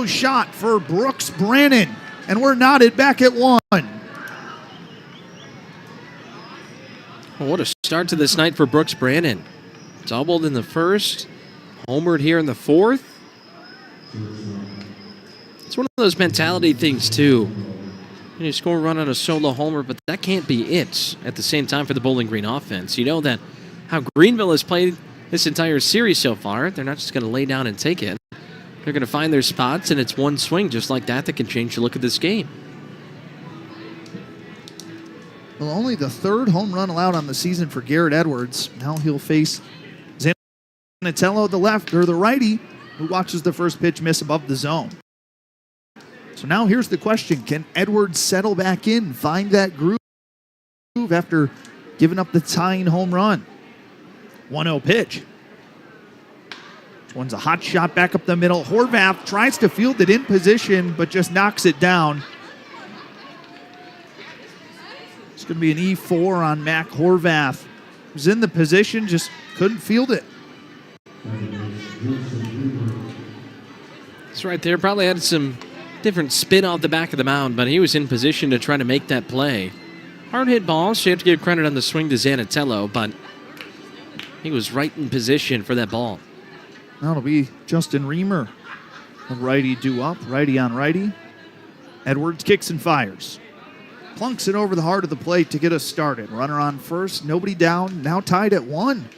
shot for Brooks Brannon, and we're knotted back at 1. Well, what a start to this night for Brooks Brannon. Doubled in the first, homered here in the fourth. It's one of those mentality things, too. You score a run on a solo homer, but that can't be it at the same time for the Bowling Green offense. You know that how Greenville has played this entire series so far, they're not just going to lay down and take it. They're going to find their spots, and it's one swing just like that can change the look of this game. Well, only the 3rd home run allowed on the season for Garrett Edwards. Now he'll face Zanatello, the righty, who watches the first pitch miss above the zone. So now here's the question. Can Edwards settle back in, find that groove after giving up the tying home run? 1-0 pitch. This one's a hot shot back up the middle. Horvath tries to field it in position, but just knocks it down. It's going to be an E4 on Mac Horvath. Was in the position, just couldn't field it. That's right there. Probably had some different spin off the back of the mound, but he was in position to try to make that play. Hard hit ball, so you have to give credit on the swing to Zanatello, but he was right in position for that ball. That'll be Justin Reamer. The righty due up, righty on righty. Edwards kicks and fires. Plunks it over the heart of the plate to get us started. Runner on first, nobody down, now tied at 1.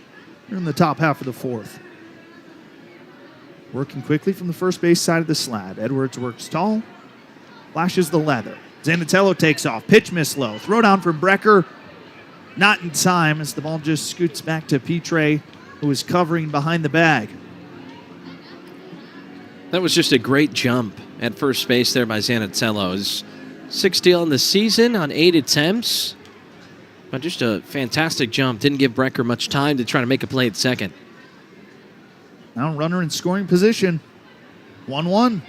We're in the top half of the 4th. Working quickly from the first base side of the slab. Edwards works tall, flashes the leather. Zanatello takes off, pitch miss low. Throw down from Brecker, not in time as the ball just scoots back to Petre, who is covering behind the bag. That was just a great jump at first base there by Zanatello. His 6th steal in the season on 8 attempts. But just a fantastic jump. Didn't give Brecker much time to try to make a play at second. Now runner in scoring position. 1-1.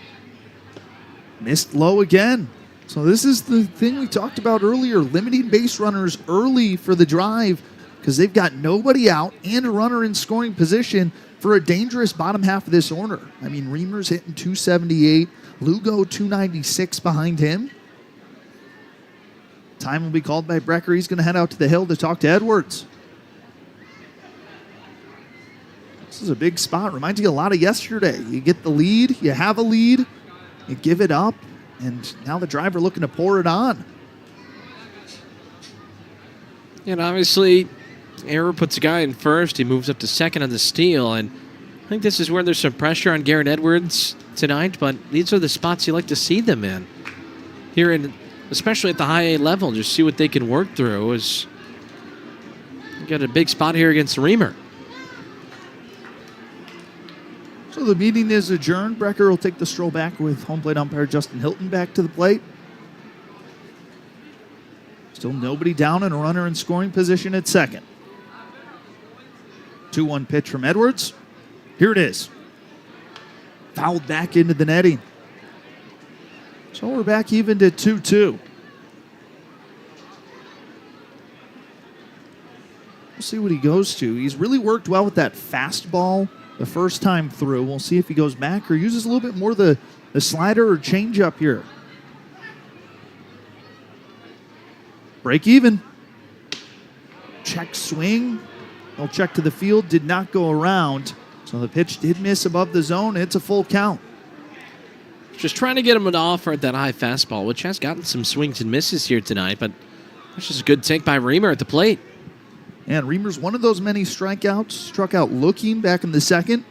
Missed low again. So this is the thing we talked about earlier. Limiting base runners early for the drive because they've got nobody out and a runner in scoring position for a dangerous bottom half of this order. I mean, Reamer's hitting 278. Lugo 296 behind him. Time will be called by Brecker. He's going to head out to the hill to talk to Edwards. This is a big spot. Reminds you a lot of yesterday. You get the lead, you have a lead, you give it up, and now the driver looking to pour it on. And obviously, error puts a guy in first. He moves up to second on the steal, and I think this is where there's some pressure on Garrett Edwards tonight, but these are the spots you like to see them in. Here in, especially at the high A level, just see what they can work through. As you got a big spot here against Reamer. So the meeting is adjourned. Brecker will take the stroll back with home plate umpire Justin Hilton back to the plate. Still nobody down and a runner in scoring position at second. 2-1 pitch from Edwards. Here it is. Fouled back into the netting. So we're back even to 2-2. We'll see what he goes to. He's really worked well with that fastball the first time through. We'll see if he goes back or uses a little bit more the slider or changeup here. Break even. Check swing. He'll check to the field. Did not go around. So the pitch did miss above the zone. It's a full count. Just trying to get him to offer at that high fastball, which has gotten some swings and misses here tonight, but that's just a good take by Reamer at the plate. And Reamer's one of those many strikeouts. Struck out looking back in the second.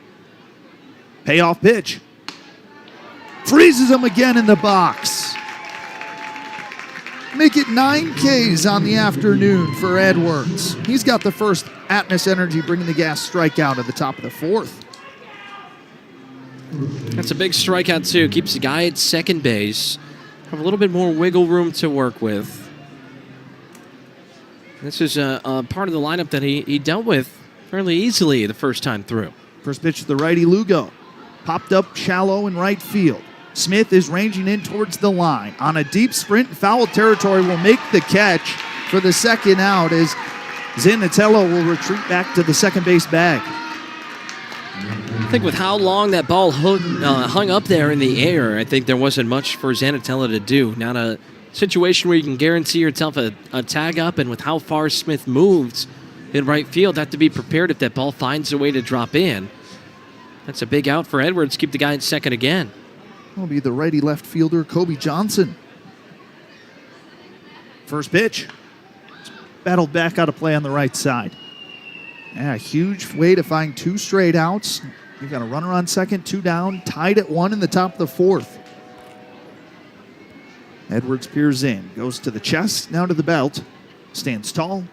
Payoff pitch. Freezes him again in the box. Make it 9 Ks on the afternoon for Edwards. He's got the first Atmos Energy bringing the gas strikeout at the top of the 4th. That's a big strikeout, too. Keeps the guy at second base. Have a little bit more wiggle room to work with. This is a part of the lineup that he dealt with fairly easily the first time through. First pitch to the righty, Lugo. Popped up shallow in right field. Smith is ranging in towards the line. On a deep sprint, foul territory will make the catch for the second out as Zanatello will retreat back to the second base bag. I think with how long that ball hung up there in the air, I think there wasn't much for Zanatella to do. Not a situation where you can guarantee yourself a tag up, and with how far Smith moves in right field, have to be prepared if that ball finds a way to drop in. That's a big out for Edwards. Keep the guy in second again. Will be the righty left fielder, Kobe Johnson. First pitch. Battled back out of play on the right side. Yeah, a huge way to find 2 straight outs. You've got a runner on second, 2 down, tied at 1 in the top of the 4th. Edwards peers in, goes to the chest, now to the belt, stands tall,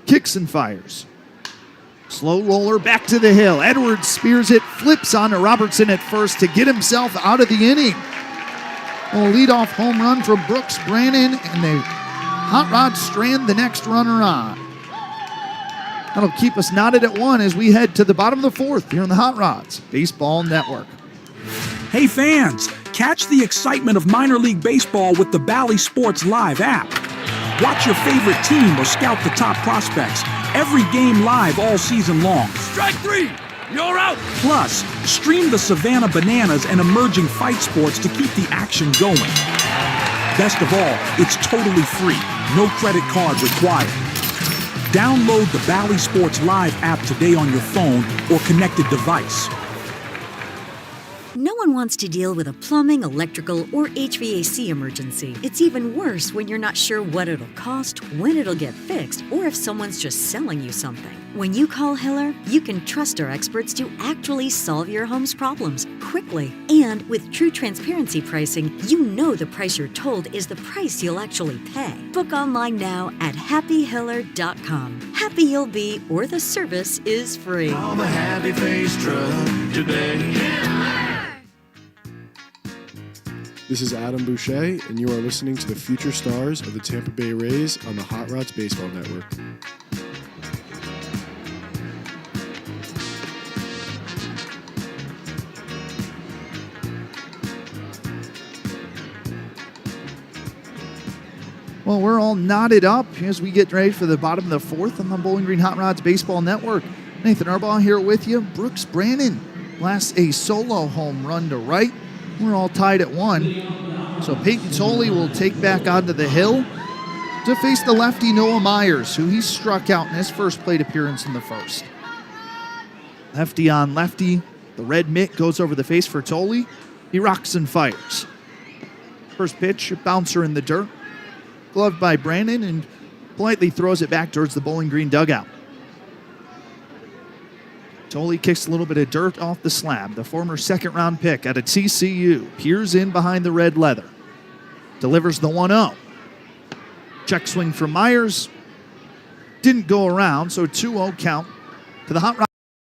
kicks and fires. Slow roller back to the hill. Edwards spears it, flips on to Robertson at first to get himself out of the inning. A leadoff home run from Brooks Brannon, and the Hot Rods strand the next runner on. That'll keep us knotted at 1 as we head to the bottom of the 4th here on the Hot Rods Baseball Network. Hey fans, catch the excitement of minor league baseball with the Bally Sports Live app. Watch your favorite team or scout the top prospects. Every game live all season long. Strike 3! You're out! Plus, stream the Savannah Bananas and emerging fight sports to keep the action going. Best of all, it's totally free. No credit card required. Download the Bally Sports Live app today on your phone or connected device. No one wants to deal with a plumbing, electrical, or HVAC emergency. It's even worse when you're not sure what it'll cost, when it'll get fixed, or if someone's just selling you something. When you call Hiller, you can trust our experts to actually solve your home's problems quickly. And with true transparency pricing, you know the price you're told is the price you'll actually pay. Book online now at happyhiller.com. Happy you'll be, or the service is free. On the happy face truck today. This is Adam Boucher, and you are listening to the future stars of the Tampa Bay Rays on the Hot Rods Baseball Network. Well, we're all knotted up as we get ready for the bottom of the 4th on the Bowling Green Hot Rods Baseball Network. Nathan Arbaugh here with you. Brooks Brannon blasts a solo home run to right. We're all tied at 1. So Peyton Tolley will take back onto the hill to face the lefty Noah Myers, who he struck out in his first plate appearance in the 1st. Lefty on lefty. The red mitt goes over the face for Tolley. He rocks and fires. First pitch, a bouncer in the dirt. Gloved by Brannon and politely throws it back towards the Bowling Green dugout. Tolley kicks a little bit of dirt off the slab. The former second-round pick out of TCU peers in behind the red leather. Delivers the 1-0. Check swing from Myers. Didn't go around, so 2-0 count to the Hot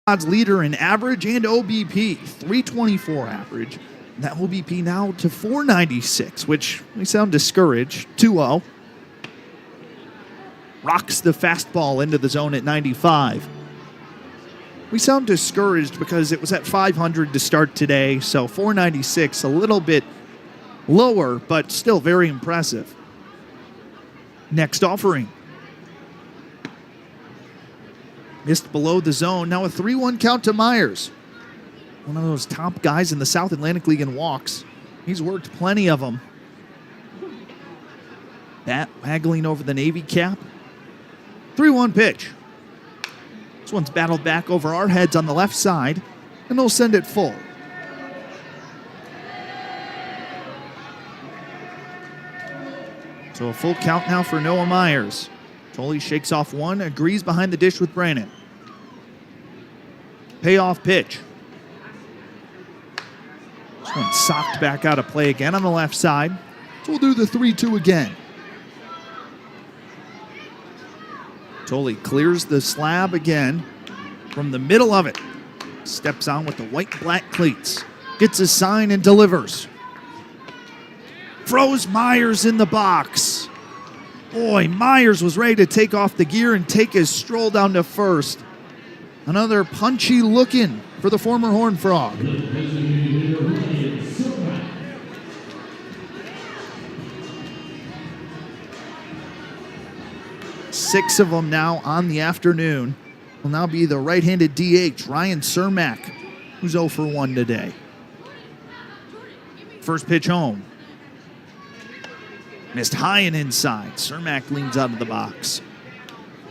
Rods leader in average and OBP. 324 average. And that OBP now to 496, which we sound discouraged. 2-0. Rocks the fastball into the zone at 95. We sound discouraged because it was at 500 to start today, so 496, a little bit lower, but still very impressive. Next offering. Missed below the zone. Now a 3-1 count to Myers. One of those top guys in the South Atlantic League in walks. He's worked plenty of them. Bat waggling over the Navy cap. 3-1 pitch. This one's battled back over our heads on the left side, and they'll send it full. So a full count now for Noah Myers. Tolley shakes off one, agrees behind the dish with Brannon. Payoff pitch. This one socked back out of play again on the left side. So we'll do the 3-2 again. Tolley clears the slab again from the middle of it. Steps on with the white-black cleats. Gets a sign and delivers. Throws Myers in the box. Boy, Myers was ready to take off the gear and take his stroll down to first. Another punchy looking for the former Horned Frog. Six of them now on the afternoon. will now be the right-handed DH, Ryan Cermak, who's 0 for 1 today. First pitch home. Missed high and inside. Cermak leans out of the box.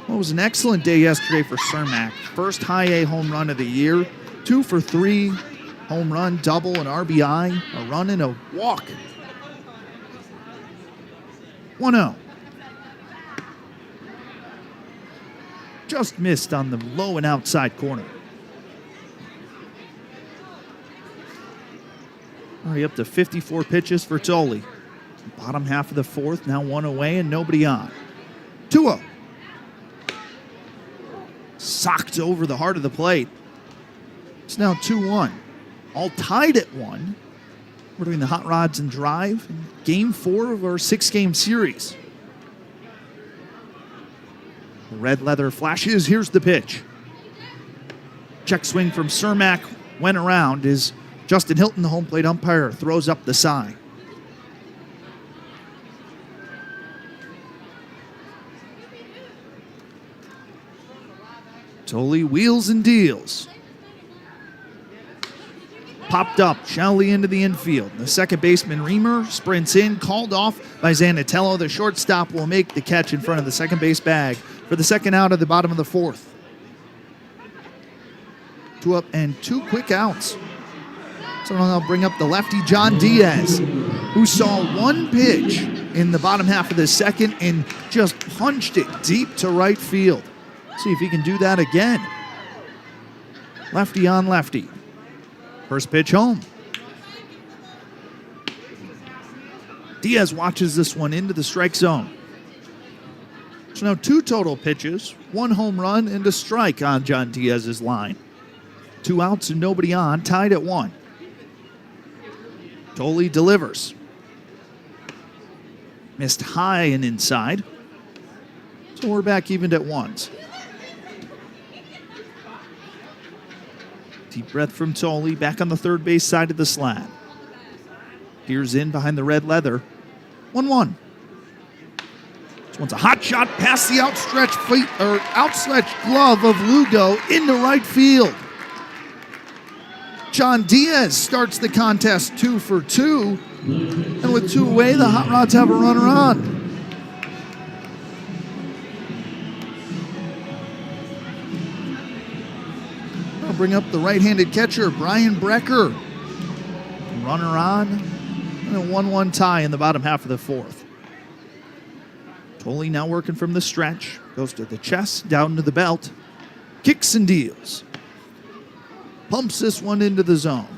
Well, it was an excellent day yesterday for Cermak. First high A home run of the year. 2 for 3. Home run, double, an RBI, a run and a walk. 1-0. Just missed on the low and outside corner. Already up to 54 pitches for Tolley. Bottom half of the fourth, now 1 away and nobody on. 2-0. Socked over the heart of the plate. It's now 2-1. All tied at 1. We're doing the Hot Rods and Drive in Game 4 of our 6-game series. The red leather flashes. Here's the pitch. Check swing from Cermak went around as Justin Hilton, the home plate umpire, throws up the sign. Tolley wheels and deals. Popped up, shallow into the infield. The second baseman, Reamer, sprints in, called off by Zanatello. The shortstop will make the catch in front of the second base bag for the second out of the bottom of the fourth. 2 up and 2 quick outs. So I'll bring up the lefty, John Diaz, who saw 1 pitch in the bottom half of the second and just punched it deep to right field. See if he can do that again. Lefty on lefty. First pitch home. Diaz watches this one into the strike zone. So now 2 total pitches, 1 home run and a strike on John Diaz's line. 2 outs and nobody on, tied at 1. Tolley delivers. Missed high and inside. So we're back evened at 1s. Deep breath from Tolley, back on the third base side of the slab. Here's in behind the red leather. 1-1. This one's a hot shot past the outstretched glove of Lugo into right field. John Diaz starts the contest 2 for 2. And with 2 away, the Hot Rods have a runner on. I'll bring up the right-handed catcher, Brian Brecker. Runner on. And a 1-1 tie in the bottom half of the fourth. Tolley now working from the stretch. Goes to the chest, down to the belt. Kicks and deals. Pumps this one into the zone.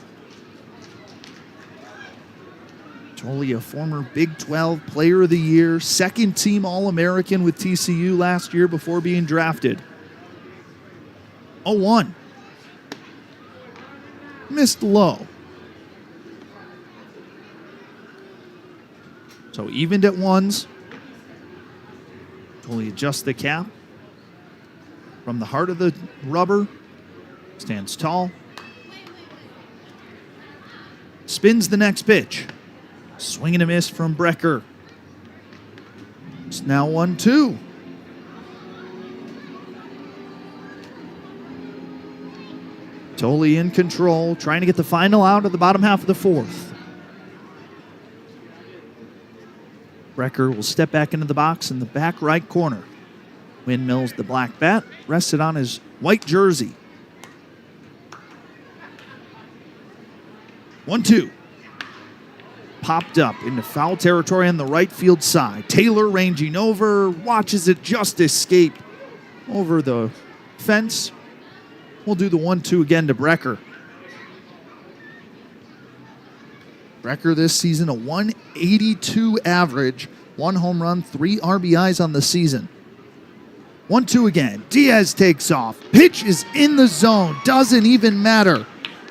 Tolley, a former Big 12 Player of the Year, second-team All-American with TCU last year before being drafted. 0-1. Missed low. So evened at 1s. Tolley adjusts the cap. From the heart of the rubber. Stands tall. Spins the next pitch. Swing and a miss from Brecker. It's now 1-2. Tolley in control, trying to get the final out of the bottom half of the fourth. Brecker will step back into the box in the back right corner. Windmills the black bat, rested on his white jersey. 1-2. Popped up into foul territory on the right field side. Taylor ranging over, watches it just escape over the fence. We'll do the 1-2 again to Brecker. Brecker this season, a 182 average, 1 home run, 3 RBIs on the season. 1-2 again. Diaz takes off. Pitch is in the zone. Doesn't even matter.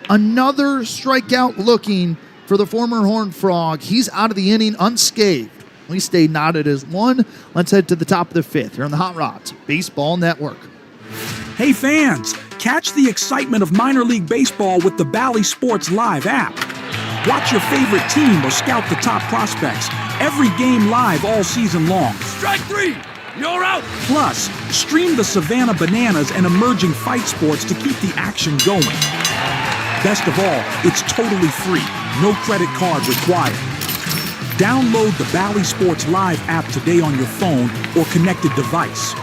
Another strikeout looking for the former Horned Frog. He's out of the inning unscathed. We stay knotted as 1. Let's head to the top of the 5th here on the Hot Rods Baseball Network. Hey fans, catch the excitement of minor league baseball with the Bally Sports Live app. Watch your favorite team or scout the top prospects. Every game live all season long. Strike 3! You're out! Plus, stream the Savannah Bananas and emerging fight sports to keep the action going. Best of all, it's totally free. No credit card required. Download the Bally Sports Live app today on your phone or connected device.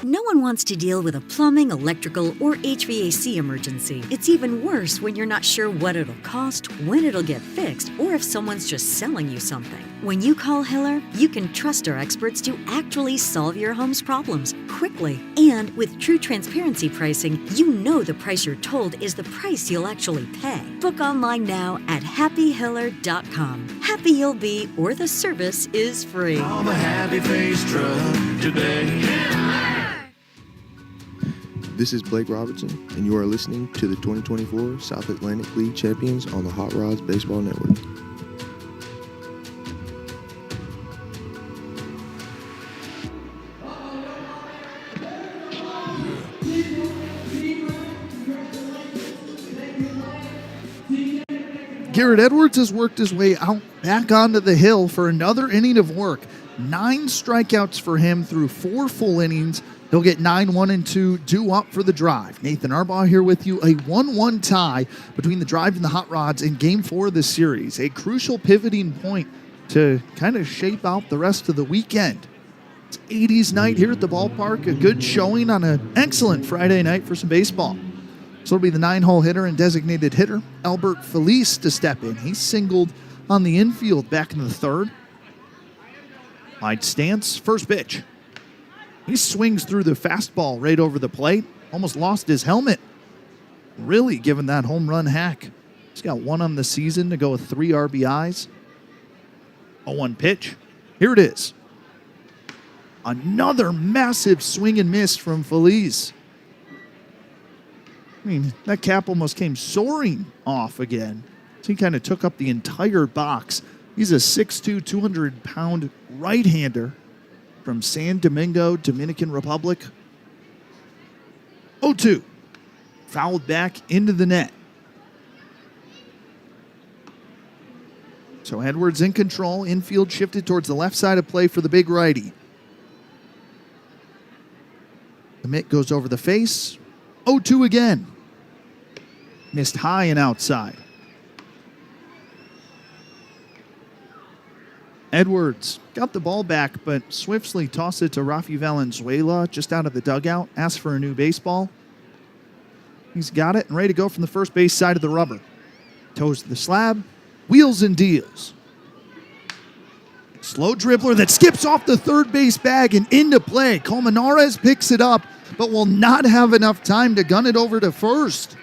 No one wants to deal with a plumbing, electrical, or HVAC emergency. It's even worse when you're not sure what it'll cost, when it'll get fixed, or if someone's just selling you something. When you call Hiller, you can trust our experts to actually solve your home's problems quickly. And with true transparency pricing, you know the price you're told is the price you'll actually pay. Book online now at happyhiller.com. Happy you'll be, or the service is free. Call the Happy Face Truck today. This is Blake Robertson, and you are listening to the 2024 South Atlantic League Champions on the Hot Rods Baseball Network. Garrett Edwards has worked his way out back onto the hill for another inning of work. 9 strikeouts for him through 4 full innings. He'll get 9, 1, and 2 due up for the drive. Nathan Arbaugh here with you. A 1-1 tie between the Drive and the Hot Rods in Game 4 of the series. A crucial pivoting point to kind of shape out the rest of the weekend. It's 80s night here at the ballpark. A good showing on an excellent Friday night for some baseball. So it'll be the 9-hole hitter and designated hitter, Albert Felice, to step in. He singled on the infield back in the 3rd. Wide stance, first pitch. He swings through the fastball right over the plate. Almost lost his helmet. Really giving that home run hack. He's got 1 on the season to go with 3 RBIs. A 1 pitch. Here it is. Another massive swing and miss from Felice. I mean, that cap almost came soaring off again. So he kind of took up the entire box. He's a 6'2", 200-pound right-hander from San Domingo, Dominican Republic. 0-2. Fouled back into the net. So Edwards in control. Infield shifted towards the left side of play for the big righty. The mitt goes over the face. 0-2 again. Missed high and outside. Edwards got the ball back, but swiftly tossed it to Rafi Valenzuela just out of the dugout. Asked for a new baseball. He's got it and ready to go from the first base side of the rubber. Toes to the slab. Wheels and deals. Slow dribbler that skips off the third base bag and into play. Colmenares picks it up, but will not have enough time to gun it over to first.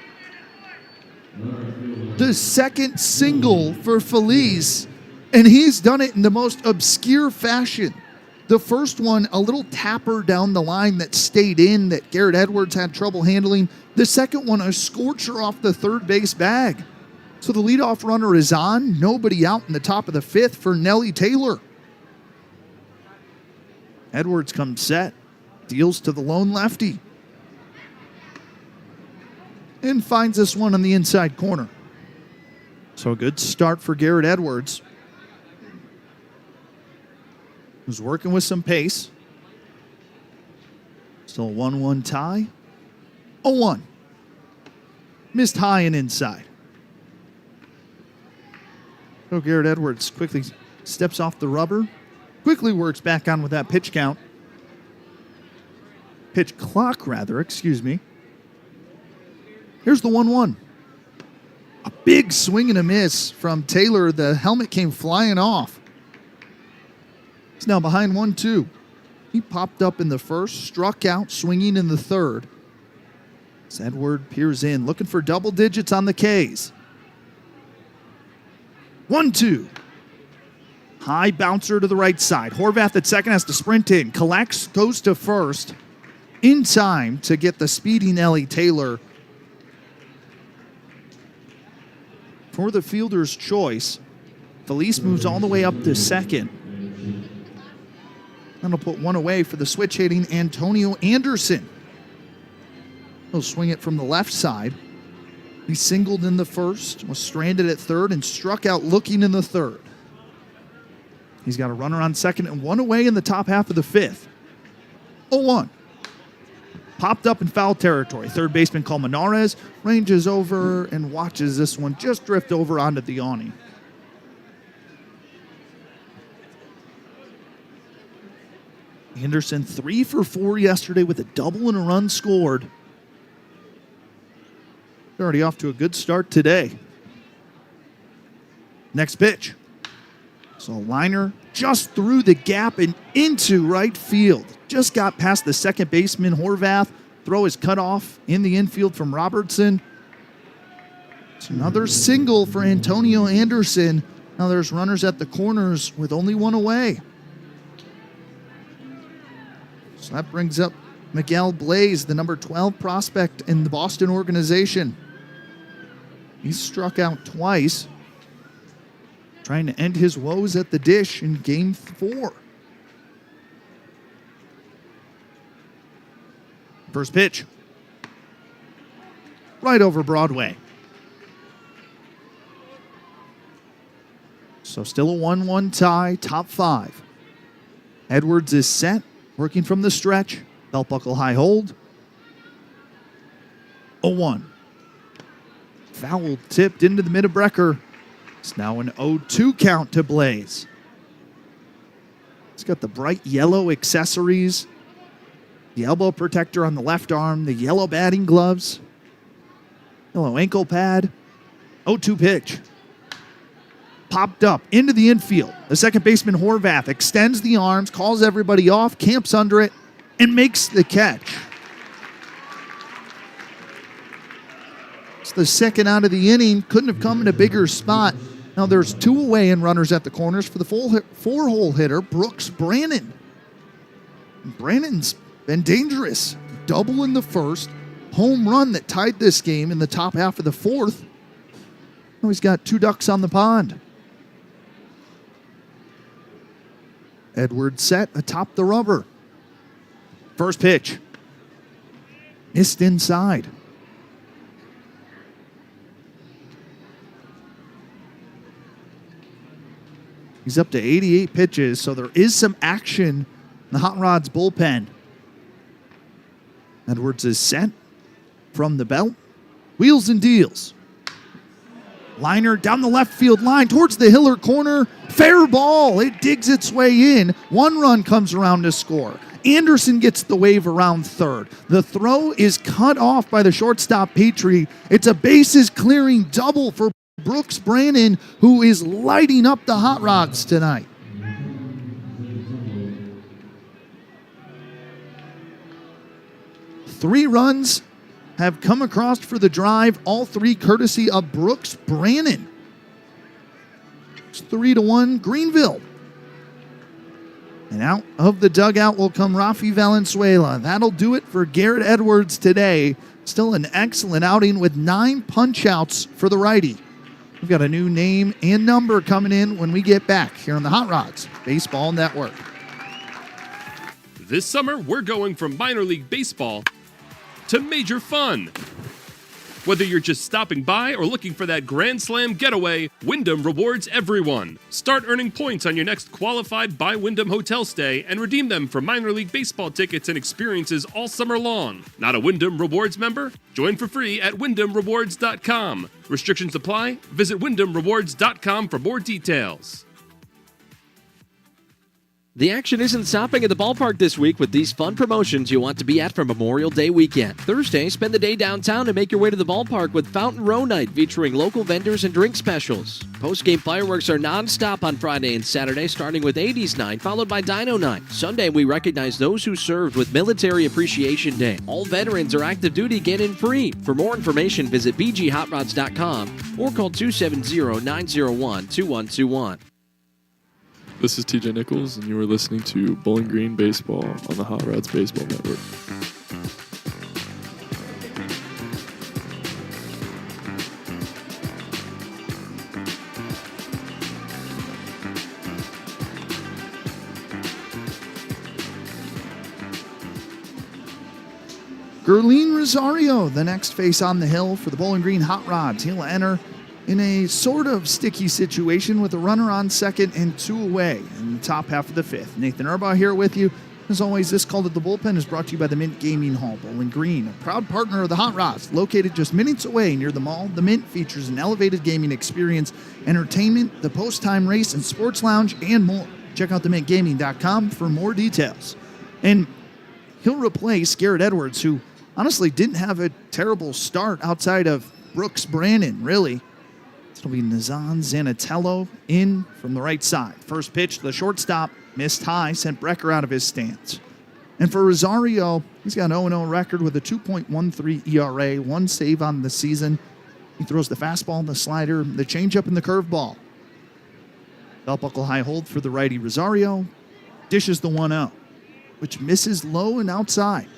The second single for Felice. And he's done it in the most obscure fashion. The first one, a little tapper down the line that stayed in that Garrett Edwards had trouble handling. The second one, a scorcher off the third base bag. So the leadoff runner is on. Nobody out in the top of the 5th for Nelly Taylor. Edwards comes set. Deals to the lone lefty. And finds this one on the inside corner. So a good start for Garrett Edwards, who's working with some pace. Still a 1-1 tie. 0-1. Missed high and inside. So Garrett Edwards quickly steps off the rubber. Quickly works back on with that pitch count. Pitch clock, rather, excuse me. Here's the 1-1. A big swing and a miss from Taylor. The helmet came flying off. He's now behind 1-2. He popped up in the first, struck out, swinging in the third. As Edward peers in, looking for double digits on the Ks. 1-2. High bouncer to the right side. Horvath at second has to sprint in. Collects, goes to first. In time to get the speedy Nelly Taylor. For the fielder's choice, Felice moves all the way up to second. That'll put one away for the switch-hitting Antonio Anderson. He'll swing it from the left side. He singled in the first, was stranded at third, and struck out looking in the third. He's got a runner on second and one away in the top half of the fifth. 0-1. Popped up in foul territory. Third baseman Colmenares ranges over and watches this one just drift over onto the awning. Anderson 3 for 4 yesterday with a double and a run scored. They're already off to a good start today. Next pitch. So a liner just through the gap and into right field. Just got past the second baseman Horvath. Throw is cut off in the infield from Robertson. It's another single for Antonio Anderson. Now there's runners at the corners with only one away. So that brings up Miguel Blaze, the number 12 prospect in the Boston organization. He's struck out twice, trying to end his woes at the dish in Game 4. First pitch. Right over Broadway. So still a 1-1 tie, top 5. Edwards is set, working from the stretch. Belt buckle high hold. 0-1. Foul tipped into the mid-breaker. It's now an 0-2 count to Blaze. It's got the bright yellow accessories, the elbow protector on the left arm, the yellow batting gloves, yellow ankle pad. 0-2 pitch. Popped up into the infield. The second baseman Horvath extends the arms, calls everybody off, camps under it, and makes the catch. It's the second out of the inning. Couldn't have come in a bigger spot. Now there's 2 away and runners at the corners for the 4-hole hitter, Brooks Brannon. Brannon's been dangerous. Double in the first. Home run that tied this game in the top half of the fourth. Now he's got 2 ducks on the pond. Edwards set atop the rubber. First pitch. Missed inside. He's up to 88 pitches, so there is some action in the Hot Rods bullpen. Edwards is set from the belt. Wheels and deals. Liner down the left field line towards the Hiller corner. Fair ball. It digs its way in. 1 run comes around to score. Anderson gets the wave around third. The throw is cut off by the shortstop Petrie. It's a bases clearing double for Brooks Brannon, who is lighting up the Hot Rods tonight. Three runs have come across for the drive, all 3 courtesy of Brooks Brannon. It's 3-1 Greenville. And out of the dugout will come Rafi Valenzuela. That'll do it for Garrett Edwards today. Still an excellent outing with 9 punch-outs for the righty. We've got a new name and number coming in when we get back here on the Hot Rods Baseball Network. This summer, we're going from minor league baseball to major fun. Whether you're just stopping by or looking for that Grand Slam getaway, Wyndham rewards everyone. Start earning points on your next qualified by Wyndham hotel stay and redeem them for minor league baseball tickets and experiences all summer long. Not a Wyndham Rewards member? Join for free at WyndhamRewards.com. Restrictions apply. Visit WyndhamRewards.com for more details. The action isn't stopping at the ballpark this week with these fun promotions you want to be at for Memorial Day weekend. Thursday, spend the day downtown and make your way to the ballpark with Fountain Row Night featuring local vendors and drink specials. Post-game fireworks are non-stop on Friday and Saturday, starting with 80s Night, followed by Dino Night. Sunday, we recognize those who served with Military Appreciation Day. All veterans or active duty get in free. For more information, visit bghotrods.com or call 270-901-2121. This is TJ Nichols, and you are listening to Bowling Green Baseball on the Hot Rods Baseball Network. Gerlin Rosario, the next face on the hill for the Bowling Green Hot Rods. He'll enter in a sort of sticky situation with a runner on second and 2 away in the top half of the 5th. Nathan Urbaugh here with you. As always, this Call to the Bullpen is brought to you by the Mint Gaming Hall, Bowling Green, a proud partner of the Hot Rods. Located just minutes away near the mall, the Mint features an elevated gaming experience, entertainment, the post-time race and sports lounge, and more. Check out themintgaming.com for more details. And he'll replace Garrett Edwards, who honestly didn't have a terrible start outside of Brooks Brannon, really. It'll be Nazan Zanatello in from the right side. First pitch to the shortstop, missed high, sent Brecker out of his stance. And for Rosario, he's got an 0-0 record with a 2.13 ERA, 1 save on the season. He throws the fastball, the slider, the changeup, and the curveball. Belt buckle high hold for the righty Rosario. Dishes the 1-0, which misses low and outside.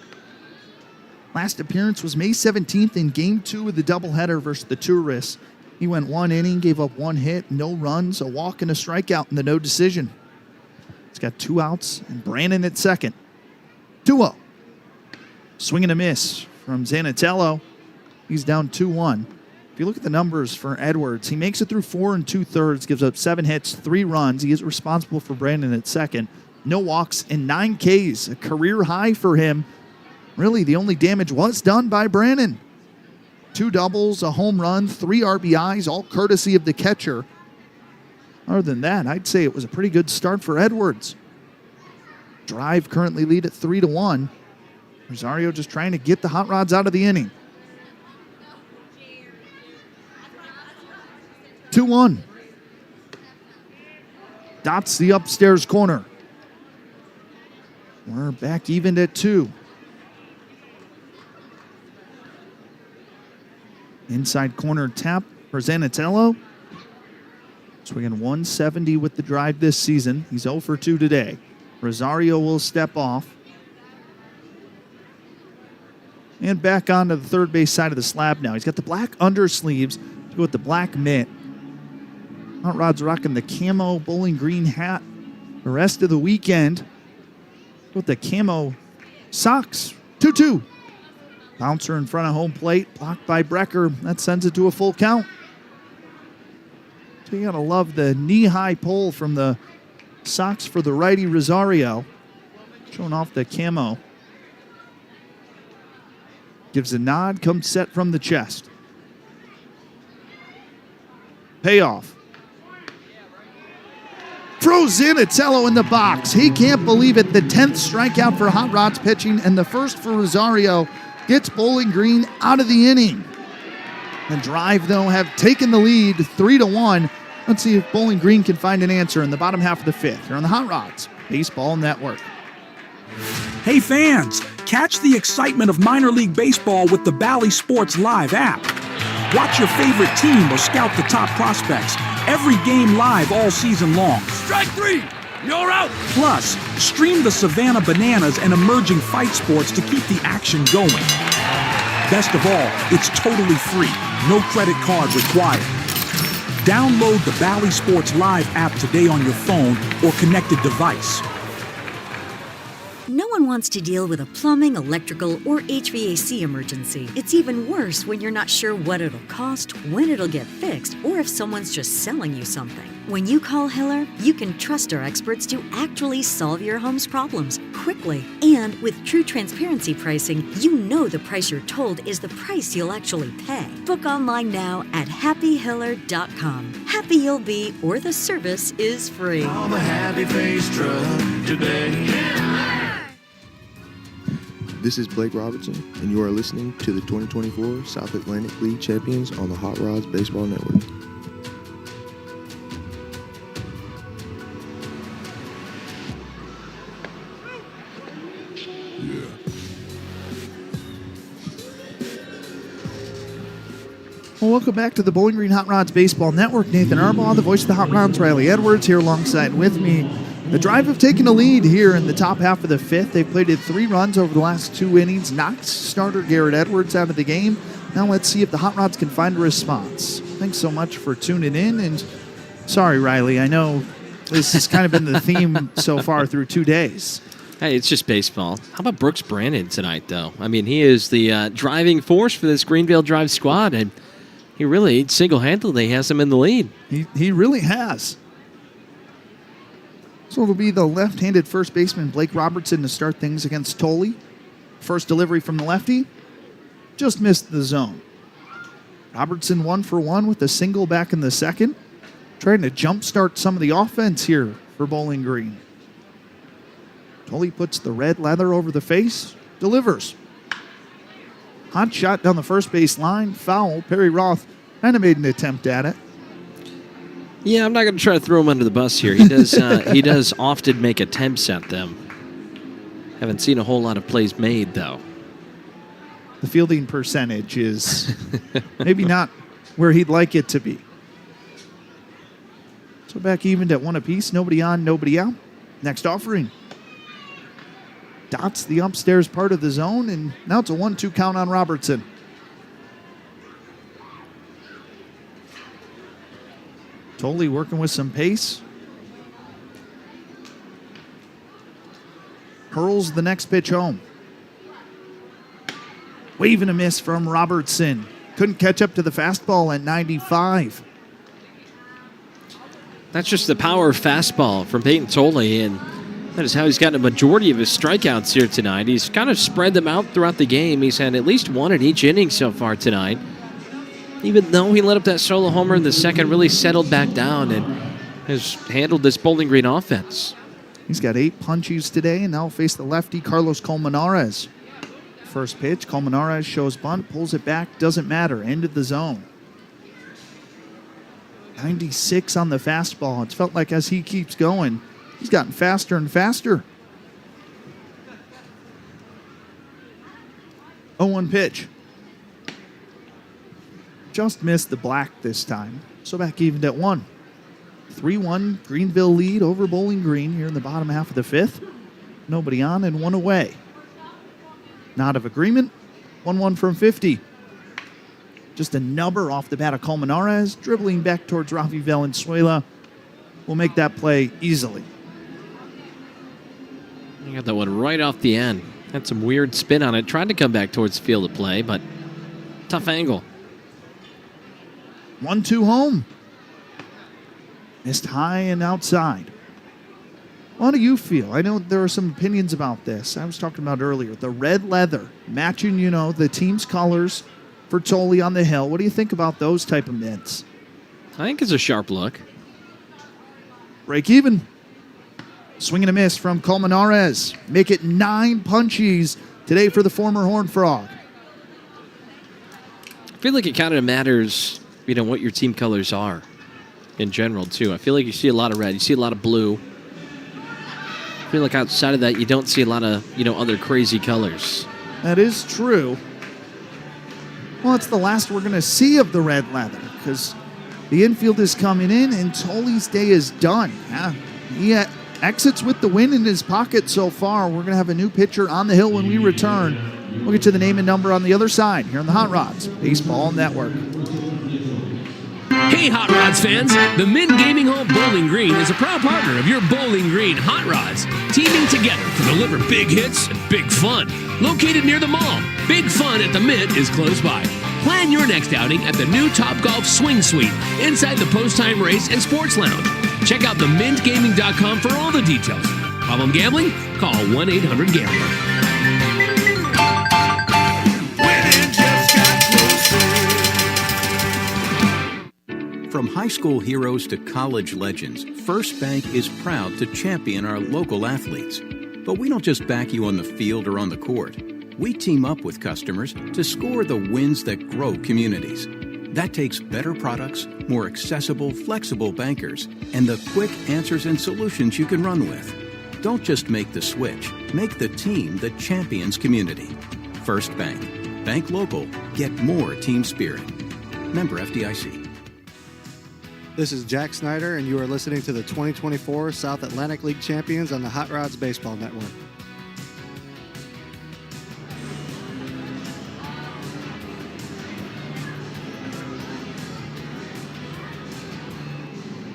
Last appearance was May 17th in Game 2 of the doubleheader versus the Tourists. He went 1 inning, gave up 1 hit, no runs, a walk, and a strikeout in the no decision. He's got 2 outs and Brannon at second. 2-0. Swing and a miss from Zanatello. He's down 2-1. If you look at the numbers for Edwards, he makes it through 4 2/3, gives up 7 hits, 3 runs. He is responsible for Brannon at second. No walks and 9 Ks, a career high for him. Really, the only damage was done by Brannon. 2 doubles, a home run, 3 RBIs, all courtesy of the catcher. Other than that, I'd say it was a pretty good start for Edwards. Drive currently lead at 3-1. Rosario just trying to get the Hot Rods out of the inning. 2-1. Dots the upstairs corner. We're back even at 2. Inside corner tap for Zanatello. Swinging 170 with the drive this season. He's 0 for 2 today. Rosario will step off. And back onto the third base side of the slab now. He's got the black undersleeves to go with the black mitt. Hot Rod's rocking the camo Bowling Green hat the rest of the weekend. With the camo socks. 2-2. Bouncer in front of home plate. Blocked by Brecker. That sends it to a full count. So you gotta love the knee-high pull from the socks for the righty Rosario. Showing off the camo. Gives a nod, comes set from the chest. Payoff. Throws Zanatello in the box. He can't believe it. The 10th strikeout for Hot Rods pitching and the first for Rosario gets Bowling Green out of the inning. The Drive, though, have taken the lead 3-1. Let's see if Bowling Green can find an answer in the bottom half of the 5th here on the Hot Rods Baseball Network. Hey fans, catch the excitement of minor league baseball with the Bally Sports Live app. Watch your favorite team or scout the top prospects. Every game live all season long. Strike 3! You're out! Plus, stream the Savannah Bananas and emerging fight sports to keep the action going. Best of all, it's totally free. No credit card required. Download the Bally Sports Live app today on your phone or connected device. No one wants to deal with a plumbing, electrical, or HVAC emergency. It's even worse when you're not sure what it'll cost, when it'll get fixed, or if someone's just selling you something. When you call Hiller, you can trust our experts to actually solve your home's problems quickly. And with true transparency pricing, you know the price you're told is the price you'll actually pay. Book online now at happyhiller.com. Happy you'll be, or the service is free. On the happy face truck today. This is Blake Robertson, and you are listening to the 2024 South Atlantic League Champions on the Hot Rods Baseball Network. Well, welcome back to the Bowling Green Hot Rods Baseball Network. Nathan Arbaugh, the voice of the Hot Rods, Riley Edwards, here alongside with me. The Drive have taken a lead here in the top half of the 5th. They've plated 3 runs over the last 2 innings. Knocked starter Garrett Edwards out of the game. Now let's see if the Hot Rods can find a response. Thanks so much for tuning in. And sorry, Riley, I know this has kind of been the theme so far through 2 days. Hey, it's just baseball. How about Brooks Brannon tonight, though? I mean, he is the driving force for this Greenville Drive squad, and He really single-handedly has him in the lead. He really has. So it'll be the left-handed first baseman Blake Robertson to start things against Tolley. First delivery from the lefty, just missed the zone. Robertson 1 for 1 with a single back in the second, trying to jumpstart some of the offense here for Bowling Green. Tolley puts the red leather over the face, delivers. Hot shot down the first base line, foul. Perry Roth kind of made an attempt at it. Yeah, I'm not going to try to throw him under the bus here. He does he does often make attempts at them. Haven't seen a whole lot of plays made, though. The fielding percentage is maybe not where he'd like it to be. So back evened at 1 apiece. Nobody on, nobody out. Next offering. Dots the upstairs part of the zone, and now it's a 1-2 count on Robertson. Tolley working with some pace. Hurls the next pitch home. Wave and a miss from Robertson. Couldn't catch up to the fastball at 95. That's just the power fastball from Peyton Tolley, and that is how he's gotten a majority of his strikeouts here tonight. He's kind of spread them out throughout the game. He's had at least one in each inning so far tonight. Even though he let up that solo homer in the second, really settled back down and has handled this Bowling Green offense. He's got 8 punchies today, and now will face the lefty Carlos Colmenares. First pitch, Colmenares shows bunt, pulls it back, doesn't matter, into the zone. 96 on the fastball. It's felt like as he keeps going, he's gotten faster and faster. 0-1 pitch. Just missed the black this time. So back evened at 1. 3-1 Greenville lead over Bowling Green here in the bottom half of the 5th. Nobody on and 1 away. Nod of agreement. 1-1 from 50. Just a number off the bat of Colmenares, dribbling back towards Rafi Valenzuela. Will make that play easily. You got that one right off the end. Had some weird spin on it. Tried to come back towards the field of play, but tough angle. 1-2 home. Missed high and outside. How do you feel? I know there are some opinions about this. I was talking about earlier. The red leather matching, the team's colors for Tolley on the hill. What do you think about those type of mitts? I think it's a sharp look. Break even. Swing and a miss from Colmenares. Make it 9 punchies today for the former Horned Frog. I feel like it kind of matters, what your team colors are in general, too. I feel like you see a lot of red. You see a lot of blue. I feel like outside of that, you don't see a lot of, other crazy colors. That is true. Well, it's the last we're going to see of the red leather because the infield is coming in and Tolley's day is done. He exits with the win in his pocket so far. We're going to have a new pitcher on the hill when we return. We'll get to the name and number on the other side here on the Hot Rods Baseball Network. Hey Hot Rods fans, the Mint Gaming Hall Bowling Green is a proud partner of your Bowling Green Hot Rods, teaming together to deliver big hits and big fun. Located near the mall, Big Fun at the Mint is close by. Plan your next outing at the new Topgolf Swing Suite inside the Post-Time Race and Sports Lounge. Check out themintgaming.com for all the details. Problem gambling? Call 1-800-GAMBLER. From high school heroes to college legends, First Bank is proud to champion our local athletes. But we don't just back you on the field or on the court. We team up with customers to score the wins that grow communities. That takes better products, more accessible, flexible bankers, and the quick answers and solutions you can run with. Don't just make the switch. Make the team that champions community. First Bank. Bank local. Get more team spirit. Member FDIC. This is Jack Snyder, and you are listening to the 2024 South Atlantic League Champions on the Hot Rods Baseball Network.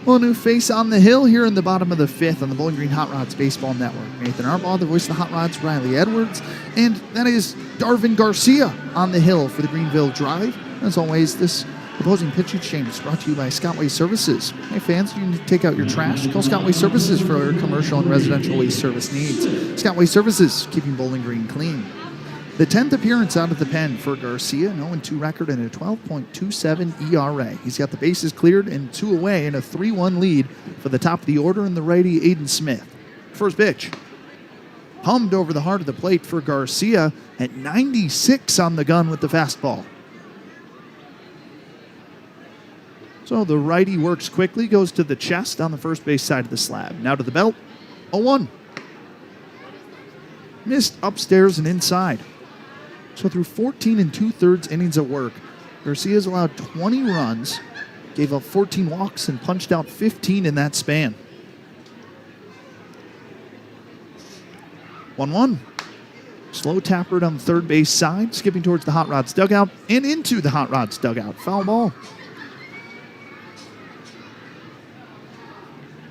Well, a new face on the hill here in the bottom of the 5th on the Bowling Green Hot Rods Baseball Network. Nathan Arbaugh, the voice of the Hot Rods, Riley Edwards, and that is Darvin Garcia on the hill for the Greenville Drive. As always, this Opposing pitch exchange is brought to you by Scott Waste Services. Hey fans, you need to take out your trash? Call Scott Waste Services for your commercial and residential waste service needs. Scott Waste Services, keeping Bowling Green clean. The 10th appearance out of the pen for Garcia, an 0-2 record and a 12.27 ERA. He's got the bases cleared and 2 away and a 3-1 lead for the top of the order and the righty Aiden Smith. First pitch. Hummed over the heart of the plate for Garcia at 96 on the gun with the fastball. So the righty works quickly, goes to the chest on the first base side of the slab. Now to the belt, 0-1. Missed upstairs and inside. So through 14 2/3 innings of work, Garcia's allowed 20 runs, gave up 14 walks, and punched out 15 in that span. 1-1. Slow tappered on the third base side, skipping towards the Hot Rods dugout and into the Hot Rods dugout. Foul ball.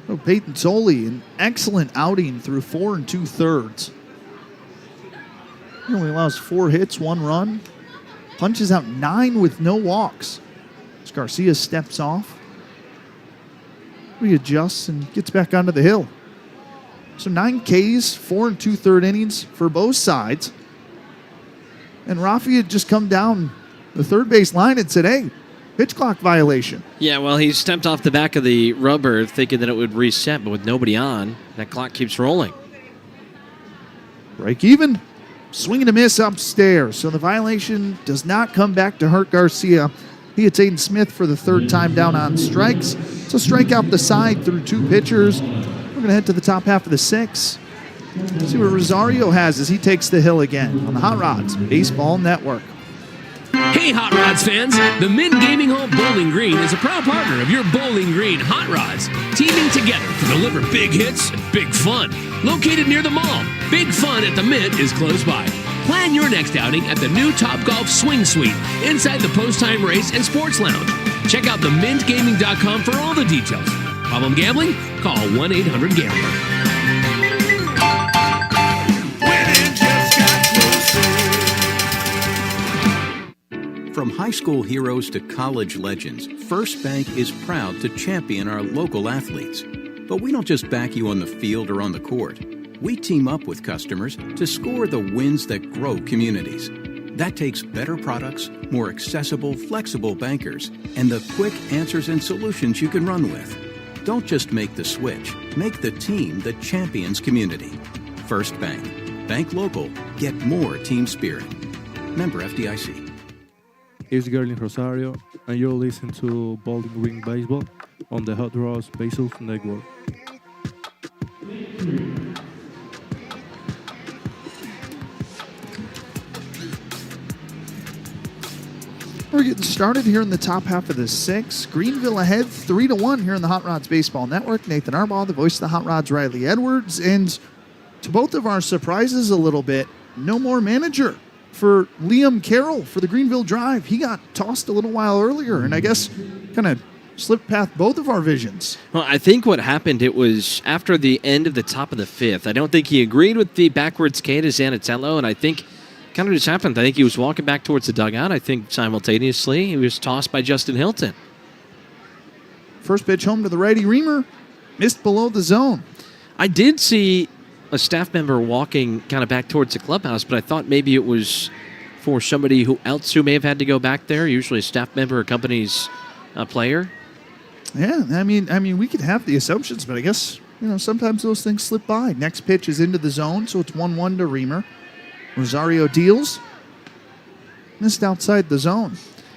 So Peyton Soley, an excellent outing through 4 2/3. He only allows 4 hits, 1 run. Punches out 9 with no walks. As Garcia steps off, readjusts and gets back onto the hill. So 9 Ks, 4 2/3 innings for both sides. And Rafi had just come down the third base line and said, hey, pitch clock violation. Yeah, well, he stepped off the back of the rubber thinking that it would reset, but with nobody on, that clock keeps rolling. Break even. Swing and a miss upstairs. So the violation does not come back to hurt Garcia. He hits Aiden Smith for the 3rd time down on strikes. So strike out the side through 2 pitchers. We're going to head to the top half of the 6th. See what Rosario has as he takes the hill again on the Hot Rods Baseball Network. Hey, Hot Rods fans! The Mint Gaming Hall Bowling Green is a proud partner of your Bowling Green Hot Rods, teaming together to deliver big hits and big fun. Located near the mall, Big Fun at the Mint is close by. Plan your next outing at the new Topgolf Swing Suite inside the Post-Time Race and Sports Lounge. Check out themintgaming.com for all the details. Problem gambling? Call 1-800-GAMBLER. From high school heroes to college legends, First Bank is proud to champion our local athletes. But we don't just back you on the field or on the court. We team up with customers to score the wins that grow communities. That takes better products, more accessible, flexible bankers, and the quick answers and solutions you can run with. Don't just make the switch. Make the team that champions community. First Bank. Bank local. Get more team spirit. Member FDIC. It's Gerlin Rosario, and you're listening to Bowling Green Baseball on the Hot Rods Baseball Network. We're getting started here in the top half of the 6th. Greenville ahead 3-1 here in the Hot Rods Baseball Network. Nathan Arbaugh, the voice of the Hot Rods, Riley Edwards. And to both of our surprises a little bit, no more manager for Liam Carroll for the Greenville Drive. He got tossed a little while earlier, and I guess kind of slipped past both of our visions. Well, I think what happened, it was after the end of the top of the 5th. I don't think he agreed with the backwards K to Zanatello, and I think kind of just happened. I think he was walking back towards the dugout. I think simultaneously he was tossed by Justin Hilton. First pitch home to the righty Reamer, missed below the zone. I did see a staff member walking kind of back towards the clubhouse, but I thought maybe it was for somebody else who may have had to go back there. Usually a staff member accompanies a player. Yeah, I mean, we could have the assumptions, but I guess, sometimes those things slip by. Next pitch is into the zone, so it's 1-1 to Reamer. Rosario deals. Missed outside the zone.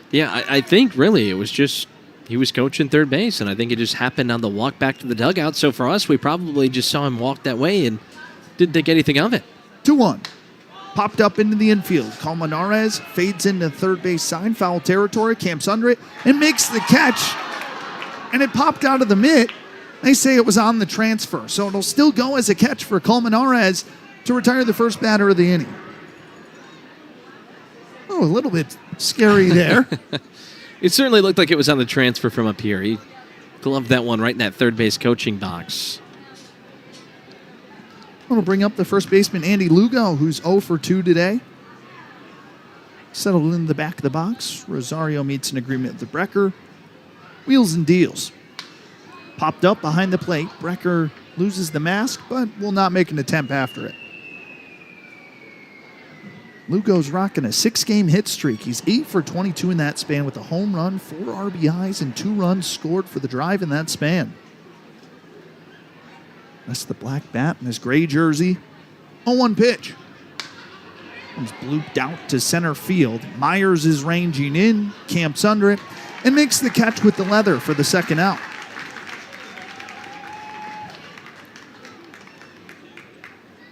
Yeah, I think really it was just he was coaching third base, and I think it just happened on the walk back to the dugout. So for us, we probably just saw him walk that way and didn't think anything of it. 2-1. Popped up into the infield. Colmenares fades into third base side, foul territory, camps under it, and makes the catch. And it popped out of the mitt. They say it was on the transfer, so it'll still go as a catch for Colmenares to retire the first batter of the inning. Oh, a little bit scary there. It certainly looked like it was on the transfer from up here. He gloved that one right in that third base coaching box. It'll bring up the first baseman, Andy Lugo, who's 0 for 2 today. Settled in the back of the box, Rosario meets an agreement with Brecker. Wheels and deals. Popped up behind the plate. Brecker loses the mask, but will not make an attempt after it. Lugo's rocking a 6-game hit streak. He's 8 for 22 in that span with a home run, 4 RBIs, and 2 runs scored for the drive in that span. That's the black bat in his gray jersey. 0-1 pitch. Comes blooped out to center field. Myers is ranging in, camps under it, and makes the catch with the leather for the second out.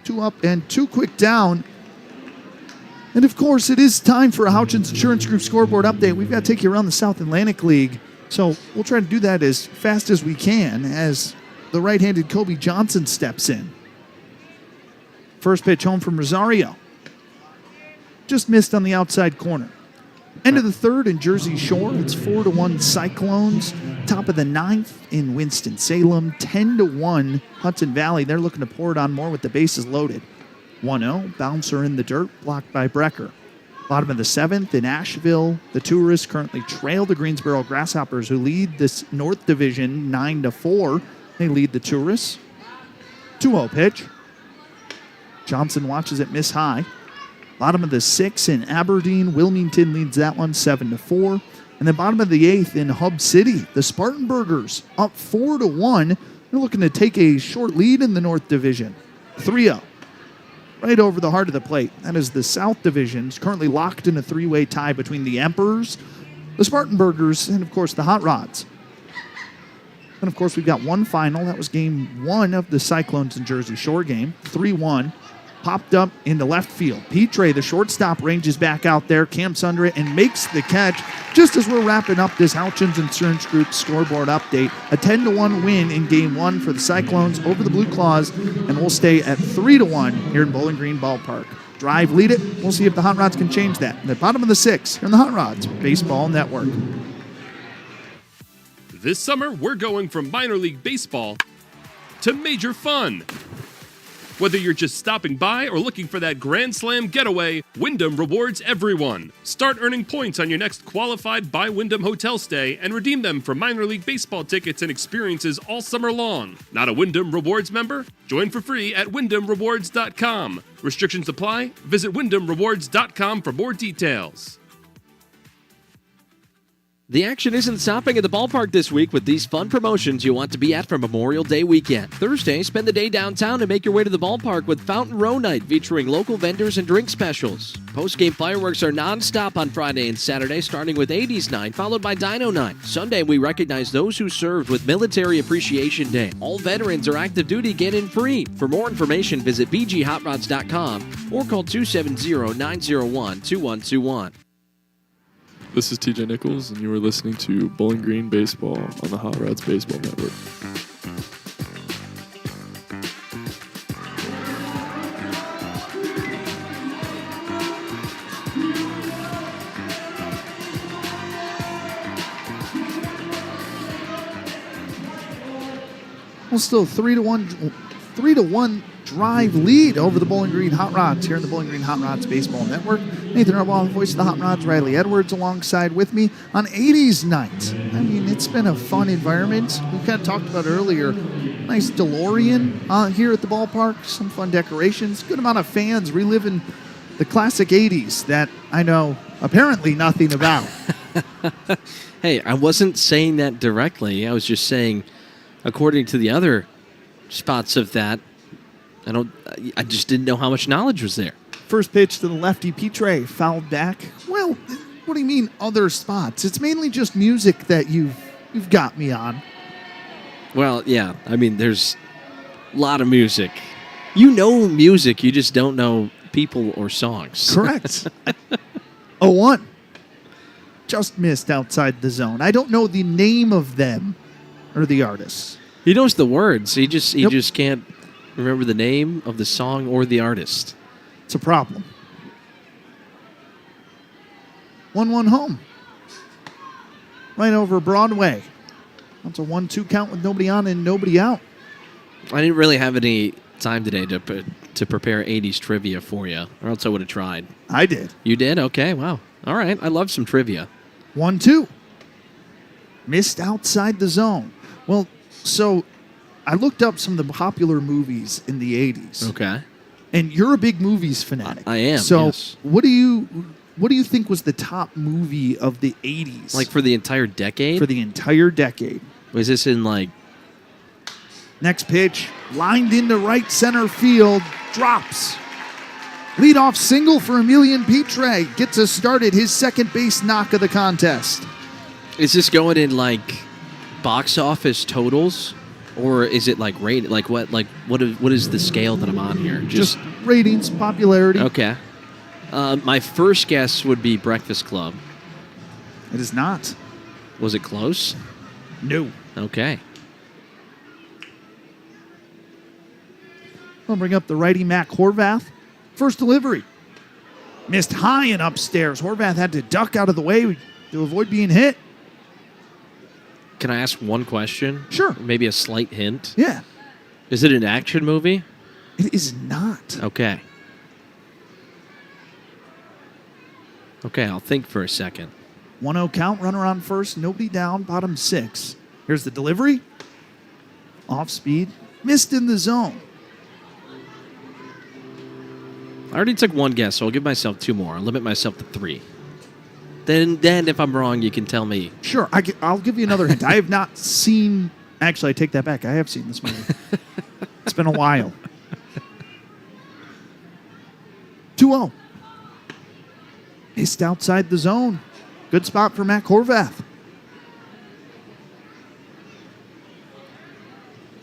Two up and 2 quick down. And of course, it is time for a Houchins Insurance Group scoreboard update. We've got to take you around the South Atlantic League. So we'll try to do that as fast as we can as the right-handed Kobe Johnson steps in. First pitch home from Rosario. Just missed on the outside corner. End of the third in Jersey Shore. It's 4-1 Cyclones. Top of the ninth in Winston-Salem. 10-1 Hudson Valley. They're looking to pour it on more with the bases loaded. 1-0. Bouncer in the dirt. Blocked by Brecker. Bottom of the seventh in Asheville. The Tourists currently trail the Greensboro Grasshoppers, who lead this North Division 9-4. They lead the Tourists. 2-0 pitch. Johnson watches it miss high. Bottom of the sixth in Aberdeen. Wilmington leads that one 7-4. And then bottom of the eighth in Hub City. The Spartanburgers up 4-1. They're looking to take a short lead in the North Division. 3-0. Right over the heart of the plate. That is the South Division's currently locked in a 3-way tie between the Emperors, the Spartanburgers, and of course the Hot Rods. And of course we've got one final. That was game 1 of the Cyclones and Jersey Shore game. 3-1. Popped up into left field. Petre, the shortstop, ranges back out there, camps under it, and makes the catch just as we're wrapping up this Houchins Insurance Group scoreboard update. A 10-1 win in Game 1 for the Cyclones over the Blue Claws, and we'll stay at 3-1 here in Bowling Green Ballpark. Drive, lead it. We'll see if the Hot Rods can change that. In the bottom of the 6th here in the Hot Rods Baseball Network. This summer, we're going from minor league baseball to major fun. Whether you're just stopping by or looking for that Grand Slam getaway, Wyndham rewards everyone. Start earning points on your next qualified by Wyndham hotel stay and redeem them for minor league baseball tickets and experiences all summer long. Not a Wyndham Rewards member? Join for free at WyndhamRewards.com. Restrictions apply. Visit WyndhamRewards.com for more details. The action isn't stopping at the ballpark this week with these fun promotions you want to be at for Memorial Day weekend. Thursday, spend the day downtown and make your way to the ballpark with Fountain Row Night featuring local vendors and drink specials. Post-game fireworks are non-stop on Friday and Saturday, starting with 80s Night, followed by Dino Night. Sunday, we recognize those who served with Military Appreciation Day. All veterans or active duty get in free. For more information, visit bghotrods.com or call 270-901-2121. This is TJ Nichols, and you are listening to Bowling Green Baseball on the Hot Rods Baseball Network. Well, still 3-1 drive lead over the Bowling Green Hot Rods here in the Bowling Green Hot Rods Baseball Network. Nathan Arbaugh, the voice of the Hot Rods, Riley Edwards alongside with me on 80s night. I mean, it's been a fun environment. We kind of talked about earlier. Nice DeLorean here at the ballpark. Some fun decorations. Good amount of fans reliving the classic 80s that I know apparently nothing about. Hey, I wasn't saying that directly. I was just saying, according to the other spots of that, I just didn't know how much knowledge was there. First pitch to the lefty, Petre fouled back. Well, what do you mean other spots? It's mainly just music that you've got me on. Well, yeah. I mean, there's a lot of music. You know music, you just don't know people or songs. Correct. 0-1. Just missed outside the zone. I don't know the name of them or the artists. He knows the words. He just can't remember the name of the song or the artist. It's a problem. 1-1 home. Right over Broadway. That's a 1-2 count with nobody on and nobody out. I didn't really have any time today to prepare 80s trivia for you, or else I would have tried. I did. You did? Okay, wow. All right. I love some trivia. 1-2. Missed outside the zone. Well, so I looked up some of the popular movies in the 80s. Okay. And you're a big movies fanatic. I am, So yes. what do you think was the top movie of the 80s? Like for the entire decade? For the entire decade. Was this in like... Next pitch, lined into right center field, drops. Leadoff single for Emilian Pitre. Gets us started, his second base knock of the contest. Is this going in like box office totals? Or is it like rated? Like what is the scale that I'm on here? Just ratings, popularity. Okay. My first guess would be Breakfast Club. It is not. Was it close? No. Okay. I'll bring up the righty Mac Horvath. First delivery. Missed high and upstairs. Horvath had to duck out of the way to avoid being hit. Can I ask one question? Sure. Maybe a slight hint? Yeah. Is it an action movie? It is not. Okay. Okay, I'll think for a second. 1-0 count, runner on first, nobody down, bottom 6. Here's the delivery. Off speed. Missed in the zone. I already took one guess, so I'll give myself 2 more. I'll limit myself to 3. Then if I'm wrong, you can tell me. Sure, I'll give you another hint. I have not seen... Actually, I take that back. I have seen this movie. It's been a while. 2-0. Missed outside the zone. Good spot for Mac Horvath.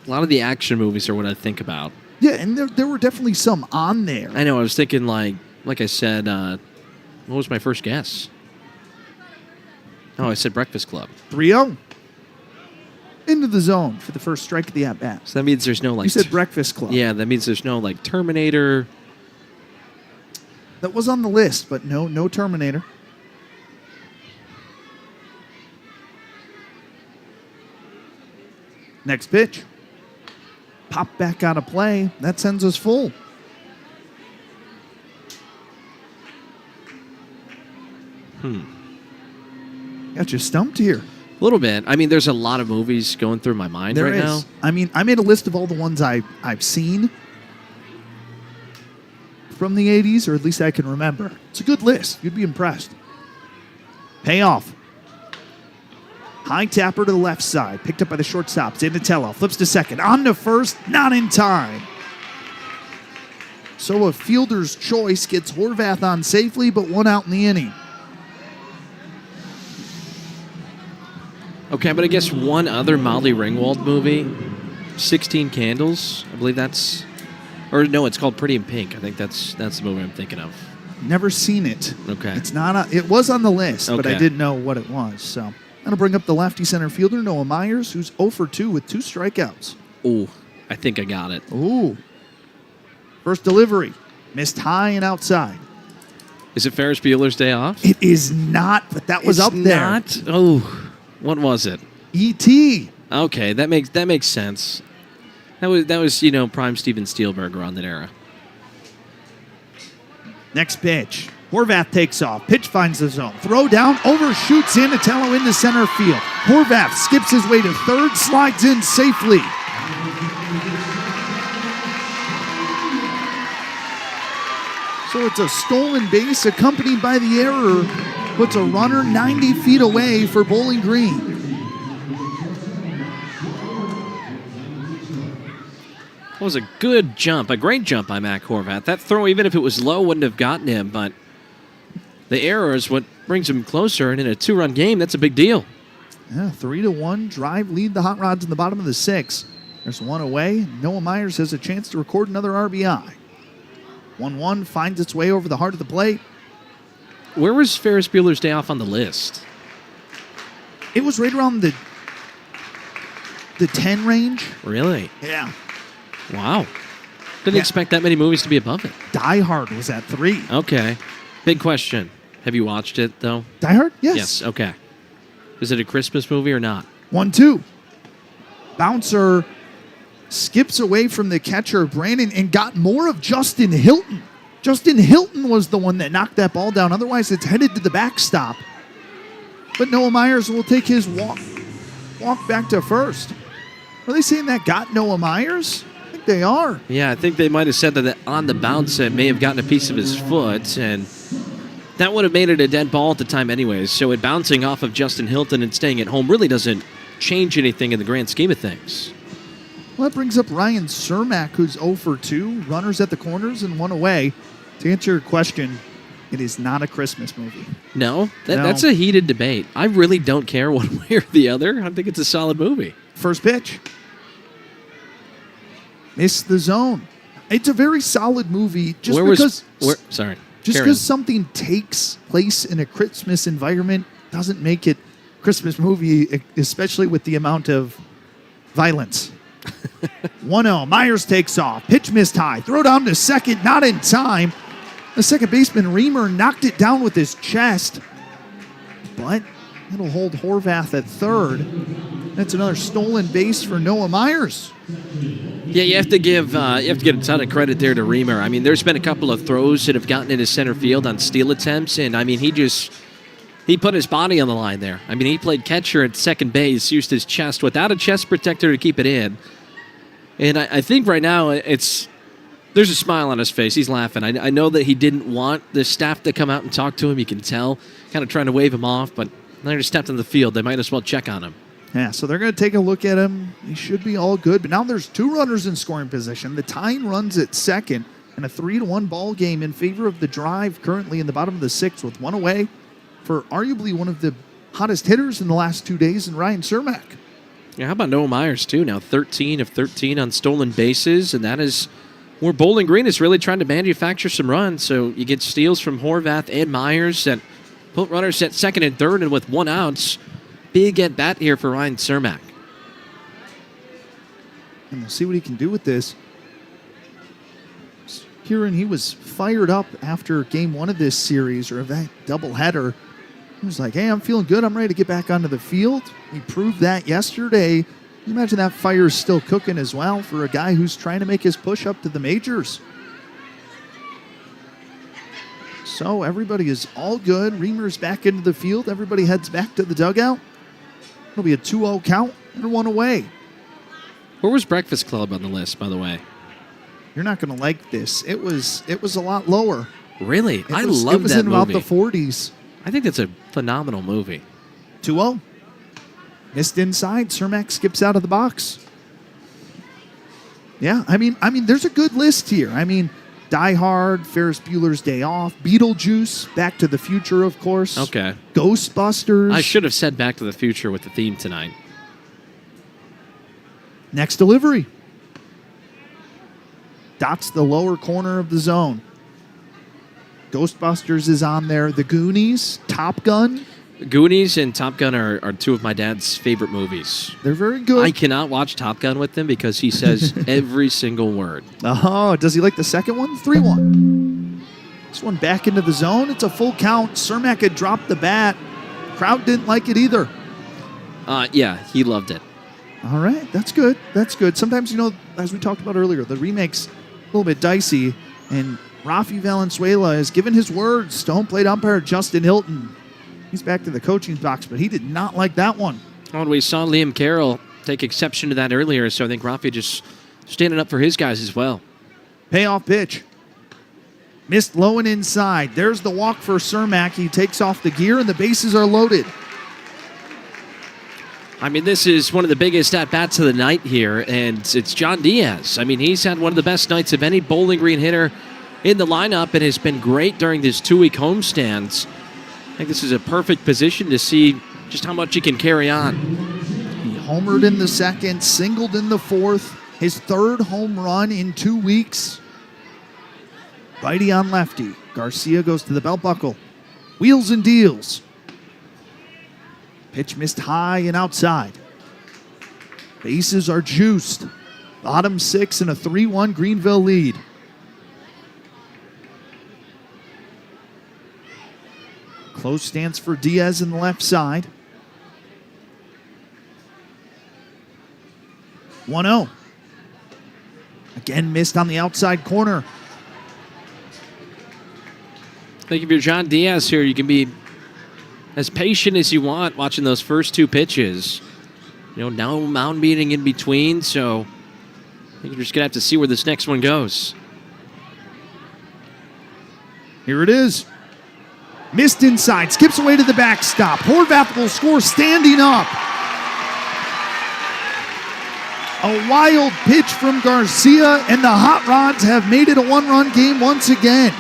A lot of the action movies are what I think about. Yeah, and there were definitely some on there. I know. I was thinking, like I said, what was my first guess? Oh, I said Breakfast Club. 3-0. Into the zone for the first strike of the at-bat. So that means there's no, like... You said Breakfast Club. Yeah, that means there's no, like, Terminator. That was on the list, but no Terminator. Next pitch. Pop back out of play. That sends us full. Got you stumped here. A little bit. I mean, there's a lot of movies going through my mind right now. I mean, I made a list of all the ones I've seen from the 80s, or at least I can remember. It's a good list. You'd be impressed. Payoff. High tapper to the left side. Picked up by the shortstop. Zanatello flips to second. On to first. Not in time. So a fielder's choice gets Horvath on safely, but 1 out in the inning. Okay, but I guess one other Molly Ringwald movie, 16 Candles. I believe that's... Or no, it's called Pretty in Pink. I think that's the movie I'm thinking of. Never seen it. Okay. It's not. It was on the list, but I Okay. didn't know what it was. So I'm going to bring up the lefty center fielder, Noah Myers, who's 0 for 2 with 2 strikeouts. Ooh, I think I got it. Ooh. First delivery. Missed high and outside. Is it Ferris Bueller's Day Off? It is not, but that was up there. Not? Oh, what was it? E.T. Okay, that makes sense. That was prime Steven Spielberg around that era. Next pitch. Horvath takes off. Pitch finds the zone. Throw down, overshoots Zanatello into center field. Horvath skips his way to third, slides in safely. So it's a stolen base accompanied by the error. Puts a runner 90 feet away for Bowling Green. That was a good jump, a great jump by Mac Horvath. That throw, even if it was low, wouldn't have gotten him, but the error is what brings him closer, and in a 2-run game, that's a big deal. Yeah, 3-1 drive lead the Hot Rods in the bottom of the 6th. There's 1 away. Noah Myers has a chance to record another RBI. 1-1 finds its way over the heart of the plate. Where was Ferris Bueller's Day Off on the list? It was right around the 10 range. Really? Yeah. Wow. Didn't expect that many movies to be above it. Die Hard was at 3. Okay. Big question. Have you watched it, though? Die Hard? Yes. Yes, okay. Is it a Christmas movie or not? 1-2. Bouncer skips away from the catcher, Brandon, and got more of Justin Hilton. Justin Hilton was the one that knocked that ball down. Otherwise, it's headed to the backstop. But Noah Myers will take his walk back to first. Are they saying that got Noah Myers? I think they are. Yeah, I think they might have said that on the bounce it may have gotten a piece of his foot, and that would have made it a dead ball at the time anyways. So it bouncing off of Justin Hilton and staying at home really doesn't change anything in the grand scheme of things. Well, that brings up Ryan Cermak, who's 0 for 2. Runners at the corners and 1 away. To answer your question, it is not a Christmas movie. No? That's a heated debate. I really don't care one way or the other. I think it's a solid movie. First pitch. Missed the zone. It's a very solid movie just because something takes place in a Christmas environment doesn't make it a Christmas movie, especially with the amount of violence. 1-0. Myers takes off. Pitch missed high. Throw down to second. Not in time. The second baseman, Reamer, knocked it down with his chest. But it'll hold Horvath at third. That's another stolen base for Noah Myers. Yeah, you have to give a ton of credit there to Reamer. I mean, there's been a couple of throws that have gotten into center field on steal attempts, and I mean, he put his body on the line there. I mean, he played catcher at second base, used his chest without a chest protector to keep it in. And I think right now there's a smile on his face. He's laughing. I know that he didn't want the staff to come out and talk to him. You can tell, kind of trying to wave him off, but now he stepped on the field. They might as well check on him. Yeah, so they're going to take a look at him. He should be all good. But now there's 2 runners in scoring position. The tying runs at second, and a 3-1 ball game in favor of the Drive currently in the bottom of the 6th with 1 away for arguably one of the hottest hitters in the last 2 days in Ryan Cermak. Yeah, how about Noah Myers, too? Now 13 of 13 on stolen bases, and that is where Bowling Green is really trying to manufacture some runs. So you get steals from Horvath and Myers that put runners at second and third, and with 1 out, big at bat here for Ryan Cermak. And we'll see what he can do with this. Kieran, he was fired up after game 1 of this series, or of that doubleheader. He was like, hey, I'm feeling good. I'm ready to get back onto the field. He proved that yesterday. You imagine that fire's still cooking as well for a guy who's trying to make his push up to the majors. So everybody is all good. Reamer's back into the field. Everybody heads back to the dugout. It'll be a 2-0 count and 1 away. Where was Breakfast Club on the list, by the way? You're not going to like this. It was a lot lower. Really? I love that movie. It was in about the 40s. I think that's a phenomenal movie. 2-0. Missed inside. Cermak skips out of the box. Yeah, I mean, there's a good list here. I mean, Die Hard, Ferris Bueller's Day Off, Beetlejuice, Back to the Future, of course. Okay. Ghostbusters. I should have said Back to the Future with the theme tonight. Next delivery. Dots the lower corner of the zone. Ghostbusters is on there. The Goonies, Top Gun. Goonies and Top Gun are 2 of my dad's favorite movies. They're very good. I cannot watch Top Gun with him because he says every single word. Oh, does he like the second one? 3-1. This one back into the zone. It's a full count. Cermak had dropped the bat. Crowd didn't like it either. Yeah, he loved it. All right, that's good. That's good. Sometimes, as we talked about earlier, the remake's a little bit dicey, and Rafi Valenzuela has given his words to home plate umpire Justin Hilton. He's back to the coaching box, but he did not like that one. Oh, and we saw Liam Carroll take exception to that earlier, so I think Rafi just standing up for his guys as well. Payoff pitch. Missed low and inside. There's the walk for Cermak. He takes off the gear, and the bases are loaded. I mean, this is one of the biggest at-bats of the night here, and it's John Diaz. I mean, he's had one of the best nights of any Bowling Green hitter in the lineup and has been great during this 2-week homestands. I think this is a perfect position to see just how much he can carry on. He homered in the second, singled in the fourth. His 3rd home run in 2 weeks. Righty on lefty. Garcia goes to the belt buckle. Wheels and deals. Pitch missed high and outside. Bases are juiced. Bottom 6 and a 3-1 Greenville lead. Close stance for Diaz in the left side. 1-0. Again missed on the outside corner. think if you're John Diaz here, you can be as patient as you want watching those first two pitches. No mound meeting in between, so I think you're just going to have to see where this next one goes. Here it is. Missed inside, skips away to the backstop. Horvath will score standing up. A wild pitch from Garcia, and the Hot Rods have made it a one-run game once again.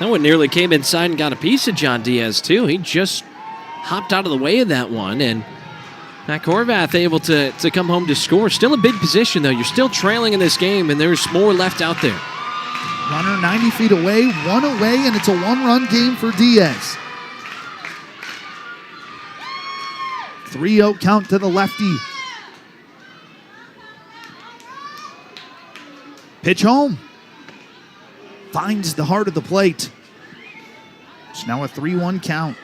That one nearly came inside and got a piece of John Diaz, too. He just hopped out of the way of that one, and Matt Horvath able to come home to score. Still a big position, though. You're still trailing in this game, and there's more left out there. Runner 90 feet away, one away, and it's a one-run game for Diaz. 3-0 count to the lefty. Pitch home. Finds the heart of the plate. It's now a 3-1 count.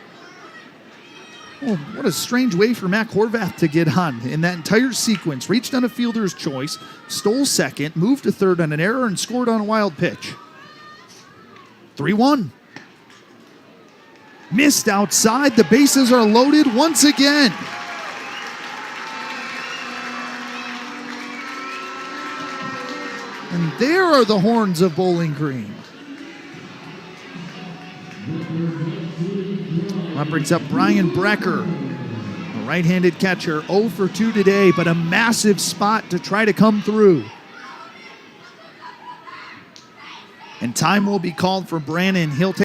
Oh, what a strange way for Matt Horvath to get on in that entire sequence. Reached on a fielder's choice, stole second, moved to third on an error, and scored on a wild pitch. 3-1. Missed outside. The bases are loaded once again. And there are the horns of Bowling Green. That brings up Brian Brecker, a right-handed catcher, 0 for 2 today, but a massive spot to try to come through. And time will be called for Brannon. He'll take